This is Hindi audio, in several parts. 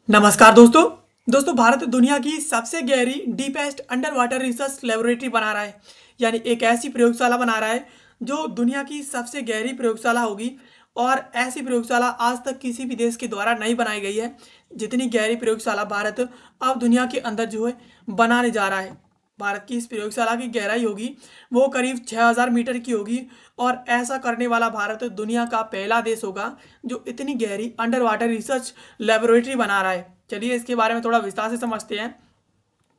नमस्कार दोस्तों। भारत दुनिया की सबसे गहरी deepest under water research laboratory बना रहा है। यानी एक ऐसी प्रयोगशाला बना रहा है जो दुनिया की सबसे गहरी प्रयोगशाला होगी। और ऐसी प्रयोगशाला आज तक किसी भी देश के द्वारा नहीं बनाई गई है। जितनी गहरी प्रयोगशाला भारत अब दुनिया के अंदर जो है बनाने जा रहा है। भारत की इस प्रयोगशाला की गहराई होगी वो करीब 6000 मीटर की होगी। और ऐसा करने वाला भारत दुनिया का पहला देश होगा जो इतनी गहरी अंडर वाटर रिसर्च लेबोरेटरी बना रहा है। चलिए इसके बारे में थोड़ा विस्तार से समझते हैं।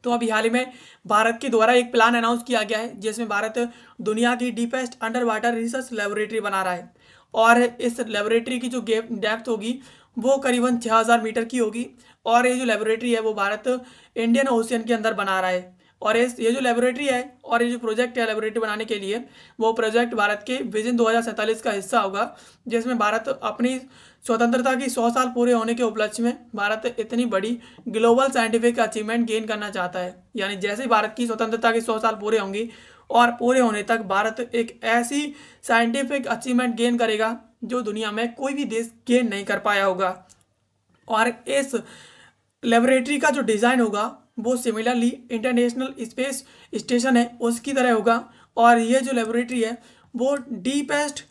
तो अभी हाल ही में भारत के द्वारा एक प्लान अनाउंस किया गया है जिसमें भारत दुनिया की deepest under water research laboratory बना रहा है। और इस लेबोरेटरी की जो डेप्थ होगी वो करीबन 6000 मीटर की होगी। और ये जो लेबोरेटरी है वो भारत इंडियन ओशियन के अंदर बना रहा है। और ये जो लेबोरेटरी है और ये जो प्रोजेक्ट है लेबोरेटरी बनाने के लिए, वो प्रोजेक्ट भारत के विजन 2047 का हिस्सा होगा। जिसमें भारत अपनी स्वतंत्रता की 100 साल पूरे होने के उपलक्ष्य में भारत इतनी बड़ी ग्लोबल साइंटिफिक अचीवमेंट गेन करना चाहता है। यानी जैसे ही भारत की स्वतंत्रता के 100 साल पूरे होंगी और पूरे होने तक भारत एक ऐसी साइंटिफिक अचीवमेंट गेन करेगा जो दुनिया में कोई भी देश गेन नहीं कर पाया होगा। और इस लेबोरेटरी का जो डिज़ाइन होगा वो सिमिलरली इंटरनेशनल स्पेस स्टेशन है उसकी तरह होगा। और ये जो लेबोरेटरी है वो डीपेस्ट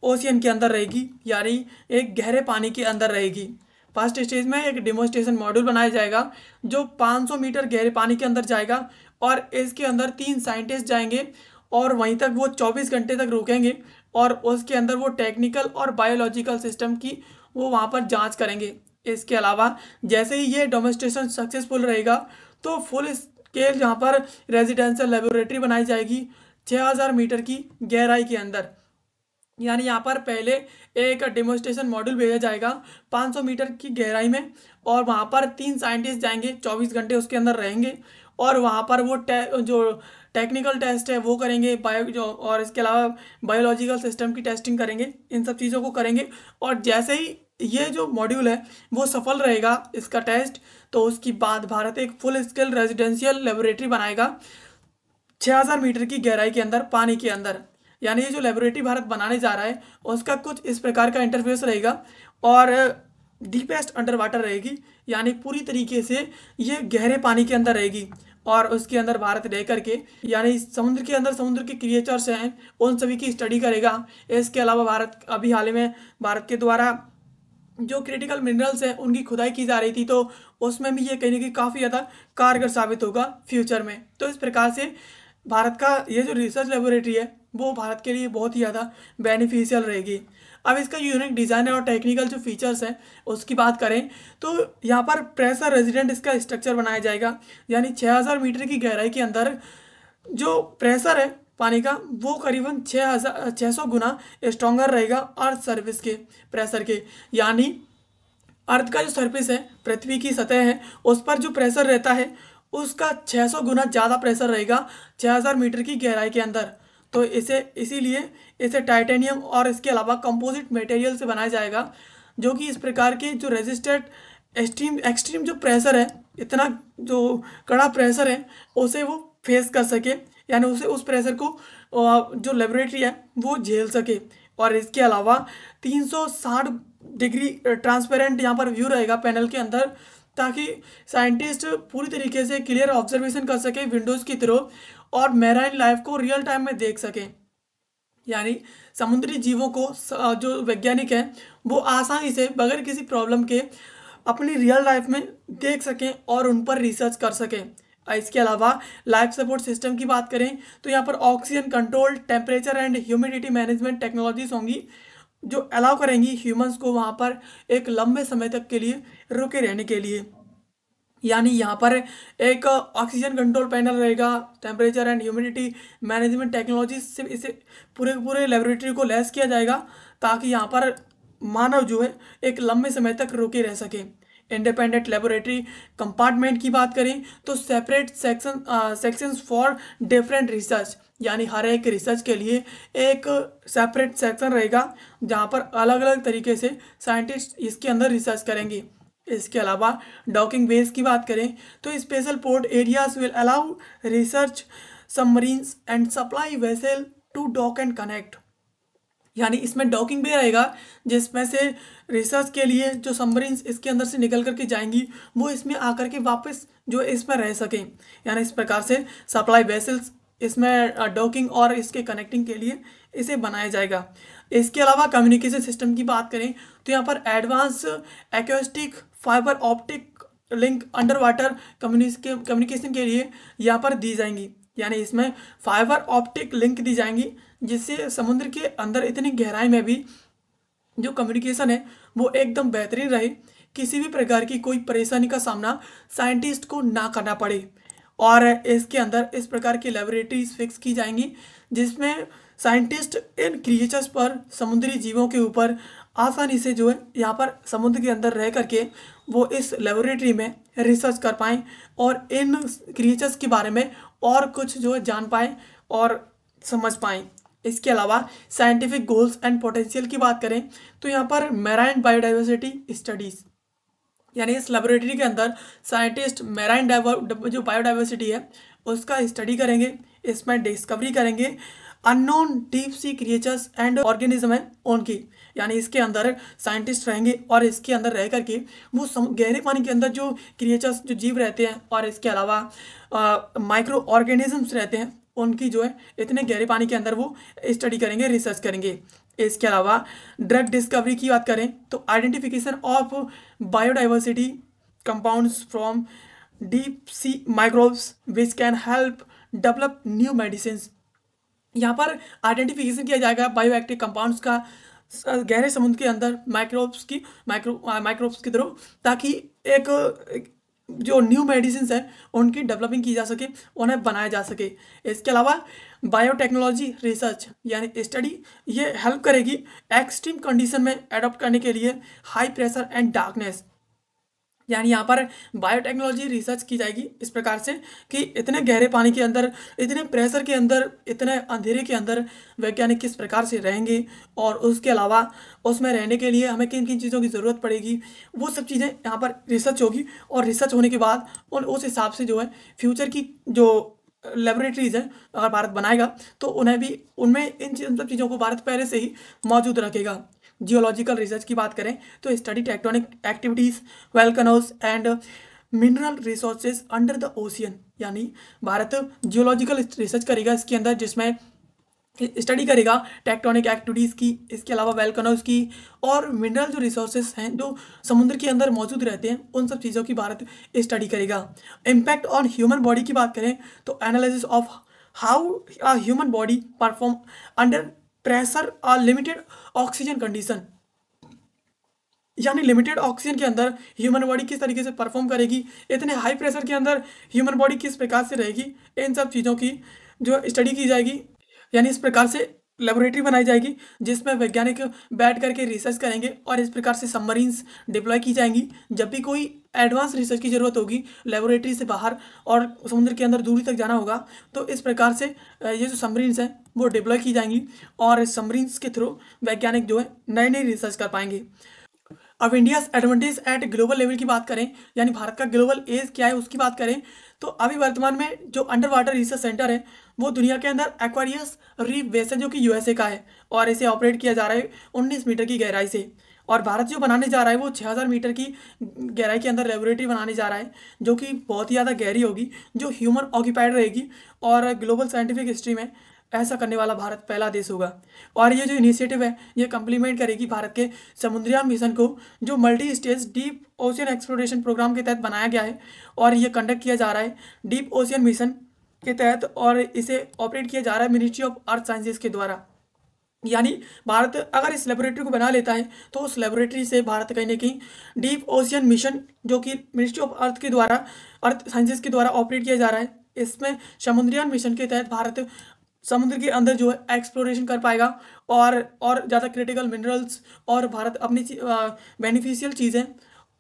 ओशियन के अंदर रहेगी, यानी एक गहरे पानी के अंदर रहेगी। फर्स्ट स्टेज में एक डेमोस्ट्रेशन मॉड्यूल बनाया जाएगा जो 500 मीटर गहरे पानी के अंदर जाएगा। और इसके अंदर 3 साइंटिस्ट जाएंगे और वहीं तक वो 24 घंटे तक रुकेंगे। और उसके अंदर वो टेक्निकल और बायोलॉजिकल सिस्टम की वो वहाँ पर जांच करेंगे। इसके अलावा जैसे ही ये डेमोन्स्ट्रेशन सक्सेसफुल रहेगा तो फुल स्केल यहाँ पर रेजिडेंशियल लेबोरेटरी बनाई जाएगी 6000 मीटर की गहराई के अंदर। यानी यहाँ पर पहले एक डेमोन्स्ट्रेशन मॉड्यूल भेजा जाएगा 500 मीटर की गहराई में। और वहाँ पर 3 साइंटिस्ट जाएंगे, 24 घंटे उसके अंदर रहेंगे। और वहाँ पर वो जो टेक्निकल टेस्ट है वो करेंगे, बायो जो, और इसके अलावा बायोलॉजिकल सिस्टम की टेस्टिंग करेंगे, इन सब चीज़ों को करेंगे। और जैसे ही ये जो मॉड्यूल है वो सफल रहेगा इसका टेस्ट, तो उसके बाद भारत एक फुल स्केल रेजिडेंशियल लेबोरेटरी बनाएगा 6000 मीटर की गहराई के अंदर पानी के अंदर। यानी ये जो लेबोरेटरी भारत बनाने जा रहा है उसका कुछ इस प्रकार का इंटरफेस रहेगा। और डीपेस्ट अंडर वाटर रहेगी, यानी पूरी तरीके से ये गहरे पानी के अंदर रहेगी। और उसके अंदर भारत रह करके यानी समुद्र के अंदर समुद्र के क्रिएचर्स हैं उन सभी की स्टडी करेगा। इसके अलावा भारत अभी हाल ही में भारत के द्वारा जो क्रिटिकल मिनरल्स हैं उनकी खुदाई की जा रही थी, तो उसमें भी ये कहीं ना कहीं काफ़ी ज़्यादा कारगर साबित होगा फ्यूचर में। तो इस प्रकार से भारत का ये जो रिसर्च लेबोरेटरी है वो भारत के लिए बहुत ही ज़्यादा बेनिफिशियल रहेगी। अब इसका यूनिक डिज़ाइन और टेक्निकल जो फीचर्स हैं उसकी बात करें तो यहाँ पर प्रेशर रेजिडेंट इसका स्ट्रक्चर बनाया जाएगा। यानी 6000 मीटर की गहराई के अंदर जो प्रेशर है पानी का वो करीबन 600 गुना स्ट्रॉन्गर रहेगा अर्थ सर्विस के प्रेशर के। यानी अर्थ का जो सरफेस है, पृथ्वी की सतह है, उस पर जो प्रेशर रहता है उसका 600 गुना ज़्यादा प्रेशर रहेगा 6000 मीटर की गहराई के अंदर। तो इसे इसीलिए इसे टाइटेनियम और इसके अलावा कंपोजिट मटेरियल से बनाया जाएगा जो कि इस प्रकार के जो रेजिस्टेंट एक्सट्रीम एक्सट्रीम जो प्रेशर है, इतना जो कड़ा प्रेशर है उसे वो फेस कर सके। यानी उसे उस प्रेशर को जो लेबोरेटरी है वो झेल सके। और इसके अलावा 360 डिग्री ट्रांसपेरेंट यहाँ पर व्यू रहेगा पैनल के अंदर, ताकि साइंटिस्ट पूरी तरीके से क्लियर ऑब्जर्वेशन कर सके विंडोज़ की तरह और मैराइन लाइफ को रियल टाइम में देख सकें। यानी समुद्री जीवों को जो वैज्ञानिक हैं वो आसानी से बगैर किसी प्रॉब्लम के अपनी रियल लाइफ में देख सकें और उन पर रिसर्च कर सकें। इसके अलावा लाइफ सपोर्ट सिस्टम की बात करें तो यहाँ पर oxygen control, temperature and humidity management technologies होंगी जो अलाउ करेंगी ह्यूमंस को वहाँ पर एक लंबे समय तक के लिए रुके रहने के लिए। यानी यहाँ पर एक ऑक्सीजन कंट्रोल पैनल रहेगा, temperature and humidity management technology से इसे पूरे पूरे लेबोरेटरी को लैस किया जाएगा ताकि यहाँ पर मानव जो है एक लंबे समय तक रुके रह सके। इंडिपेंडेंट लेबोरेटरी कंपार्टमेंट की बात करें तो separate sections for different research, यानी हर एक रिसर्च के लिए एक सेपरेट सेक्शन रहेगा जहाँ पर अलग अलग तरीके से साइंटिस्ट इसके अंदर रिसर्च करेंगे। इसके अलावा डॉकिंग बेस की बात करें तो special port areas will allow research submarines and supply vessel to dock and connect. यानी इसमें डॉकिंग भी रहेगा, जिसमें से रिसर्च के लिए जो सबमरीन्स इसके अंदर से निकल करके जाएंगी वो इसमें आकर के वापस जो है इसमें रह सकें। यानी इस प्रकार से सप्लाई वेसल्स इसमें डॉकिंग और इसके कनेक्टिंग के लिए इसे बनाया जाएगा। इसके अलावा कम्युनिकेशन सिस्टम की बात करें तो यहाँ पर advance acoustic fibre optic link under water communication के लिए यहाँ पर दी जाएंगी। यानी इसमें फाइबर ऑप्टिक लिंक दी जाएंगी, जिससे समुद्र के अंदर इतनी गहराई में भी जो कम्युनिकेशन है वो एकदम बेहतरीन रहे, किसी भी प्रकार की कोई परेशानी का सामना साइंटिस्ट को ना करना पड़े। और इसके अंदर इस प्रकार की लेबोरेटरीज फिक्स की जाएंगी, जिसमें साइंटिस्ट इन क्रिएचर्स पर, समुद्री जीवों के ऊपर आसानी से जो है यहाँ पर समुद्र के अंदर रह करके वो इस लेबोरेटरी में रिसर्च कर पाएँ और इन क्रिएचर्स के बारे में और कुछ जो है जान पाएँ और समझ पाएँ। इसके अलावा साइंटिफिक गोल्स एंड पोटेंशियल की बात करें तो यहाँ पर मैराइन बायोडाइवर्सिटी स्टडीज़, यानी इस लेबोरेटरी के अंदर साइंटिस्ट मैराइन जो बायोडाइवर्सिटी है उसका स्टडी करेंगे, इसमें डिस्कवरी करेंगे unknown deep sea creatures and organism है उनकी। यानी इसके अंदर साइंटिस्ट रहेंगे और इसके अंदर रह करके वो गहरे पानी के अंदर जो क्रिएचर्स जो जीव रहते हैं और इसके अलावा माइक्रो ऑर्गेनिजम्स रहते हैं उनकी जो है इतने गहरे पानी के अंदर वो स्टडी करेंगे, रिसर्च करेंगे। इसके अलावा ड्रग डिस्कवरी की बात करें तो identification of biodiversity compounds from deep sea microbes which can help develop new medicine. यहाँ पर आइडेंटिफिकेशन किया जाएगा बायो एक्टिव कंपाउंड्स का गहरे समुद्र के अंदर माइक्रोब्स के थ्रू, ताकि एक जो न्यू मेडिसिन है उनकी डेवलपिंग की जा सके, उन्हें बनाया जा सके। इसके अलावा बायोटेक्नोलॉजी रिसर्च यानी स्टडी ये हेल्प करेगी एक्सट्रीम कंडीशन में एडॉप्ट करने के लिए हाई प्रेशर एंड डार्कनेस। यानी यहाँ पर बायोटेक्नोलॉजी रिसर्च की जाएगी इस प्रकार से कि इतने गहरे पानी के अंदर, इतने प्रेशर के अंदर, इतने अंधेरे के अंदर वैज्ञानिक किस प्रकार से रहेंगे और उसके अलावा उसमें रहने के लिए हमें किन किन चीज़ों की ज़रूरत पड़ेगी, वो सब चीज़ें यहाँ पर रिसर्च होगी। और रिसर्च होने के बाद उस हिसाब से जो है फ्यूचर की जो लेबोरेटरीज हैं अगर भारत बनाएगा तो उन्हें भी उनमें इन सब चीज़ों को भारत पहले से ही मौजूद रखेगा। जियोलॉजिकल रिसर्च की बात करें तो study tectonic activities, volcanoes and mineral resources under the ocean. यानी भारत जियोलॉजिकल रिसर्च करेगा इसके अंदर, जिसमें स्टडी करेगा टेक्टोनिक एक्टिविटीज़ की, इसके अलावा वोल्केनोज की और मिनरल जो रिसोर्सेज हैं जो समुद्र के अंदर मौजूद रहते हैं उन सब चीज़ों की भारत स्टडी करेगा। इम्पैक्ट ऑन ह्यूमन बॉडी की बात करें तो analysis of how a human body perform under pressure और लिमिटेड ऑक्सीजन कंडीशन। यानी लिमिटेड ऑक्सीजन के अंदर ह्यूमन बॉडी किस तरीके से परफॉर्म करेगी, इतने हाई प्रेशर के अंदर ह्यूमन बॉडी किस प्रकार से रहेगी, इन सब चीज़ों की जो स्टडी की जाएगी। यानी इस प्रकार से लेबोरेटरी बनाई जाएगी जिसमें वैज्ञानिक बैठ करके रिसर्च करेंगे और इस प्रकार से सबमरीन्स डिप्लॉय की जाएंगी। जब भी कोई एडवांस रिसर्च की ज़रूरत होगी लेबोरेटरी से बाहर और समुद्र के अंदर दूरी तक जाना होगा तो इस प्रकार से ये जो सबमरीन्स हैं वो डिप्लॉय की जाएंगी और सबमरीन्स के थ्रू वैज्ञानिक जो है नई नई रिसर्च कर पाएंगे। अब India advantage eight global level की बात करें, यानी भारत का ग्लोबल एज क्या है उसकी बात करें तो अभी वर्तमान में जो अंडर वाटर रिसर्च सेंटर है वो दुनिया के अंदर एक्वारियस रीफ बेसन जो कि यूएसए का है और इसे ऑपरेट किया जा रहा है 19 मीटर की गहराई से। और भारत जो बनाने जा रहा है वो 6000 मीटर की गहराई के अंदर लेबोरेटरी बनाने जा रहा है जो कि बहुत ही ज़्यादा गहरी होगी, जो ह्यूमन ऑक्यूपाइड रहेगी और ग्लोबल साइंटिफिक हिस्ट्री में ऐसा करने वाला भारत पहला देश होगा। और ये जो इनिशिएटिव है ये कंप्लीमेंट करेगी भारत के समुद्रयान मिशन को जो multi stage deep ocean exploration programme के तहत बनाया गया है और ये कंडक्ट किया जा रहा है डीप ओशियन मिशन के तहत और इसे ऑपरेट किया जा रहा है मिनिस्ट्री ऑफ अर्थ साइंसेज के द्वारा। यानी भारत अगर इस लेबोरेटरी को बना लेता है तो उस लेबोरेटरी से भारत कहीं ना कहीं डीप ओशियन मिशन जो कि मिनिस्ट्री ऑफ अर्थ के द्वारा, अर्थ साइंसेज के द्वारा ऑपरेट किया जा रहा है, इसमें समुद्रयान मिशन के तहत भारत समुद्र के अंदर जो है एक्सप्लोरेशन कर पाएगा और ज़्यादा क्रिटिकल मिनरल्स और भारत अपनी बेनिफिशियल चीज़ें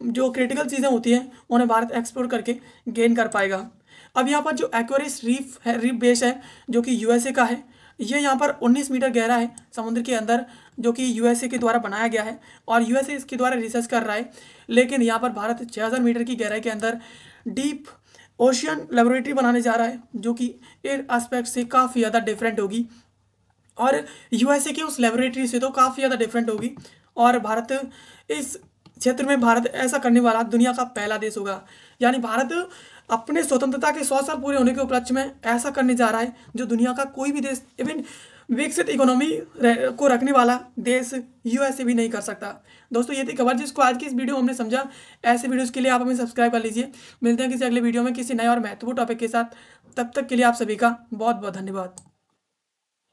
जो क्रिटिकल चीज़ें होती हैं उन्हें भारत एक्सप्लोर करके गेन कर पाएगा। अब यहाँ पर जो एक्वेरियस रीफ है, रीफ बेस है जो कि यूएसए का है, ये यहाँ पर 19 मीटर गहरा है समुद्र के अंदर जो कि यूएसए के द्वारा बनाया गया है और यूएसए इसके द्वारा रिसर्च कर रहा है। लेकिन यहाँ पर भारत 6000 मीटर की गहराई के अंदर डीप ओशियन लेबोरेटरी बनाने जा रहा है जो कि एयर एस्पेक्ट से काफ़ी ज़्यादा डिफरेंट होगी और यूएसए की उस लेबोरेटरी से तो काफ़ी ज़्यादा डिफरेंट होगी। और भारत इस क्षेत्र में भारत ऐसा करने वाला दुनिया का पहला देश होगा। यानी भारत अपने स्वतंत्रता के 100 साल पूरे होने के उपलक्ष्य में ऐसा करने जा रहा है जो दुनिया का कोई भी देश, इवन विकसित इकोनॉमी को रखने वाला देश यूएसए भी नहीं कर सकता। दोस्तों ये थी खबर जिसको आज की इस वीडियो में हमने समझा। ऐसे वीडियोस के लिए आप हमें सब्सक्राइब कर लीजिए। मिलते हैं किसी अगले वीडियो में किसी नए और महत्वपूर्ण टॉपिक के साथ। तब तक के लिए आप सभी का बहुत बहुत धन्यवाद।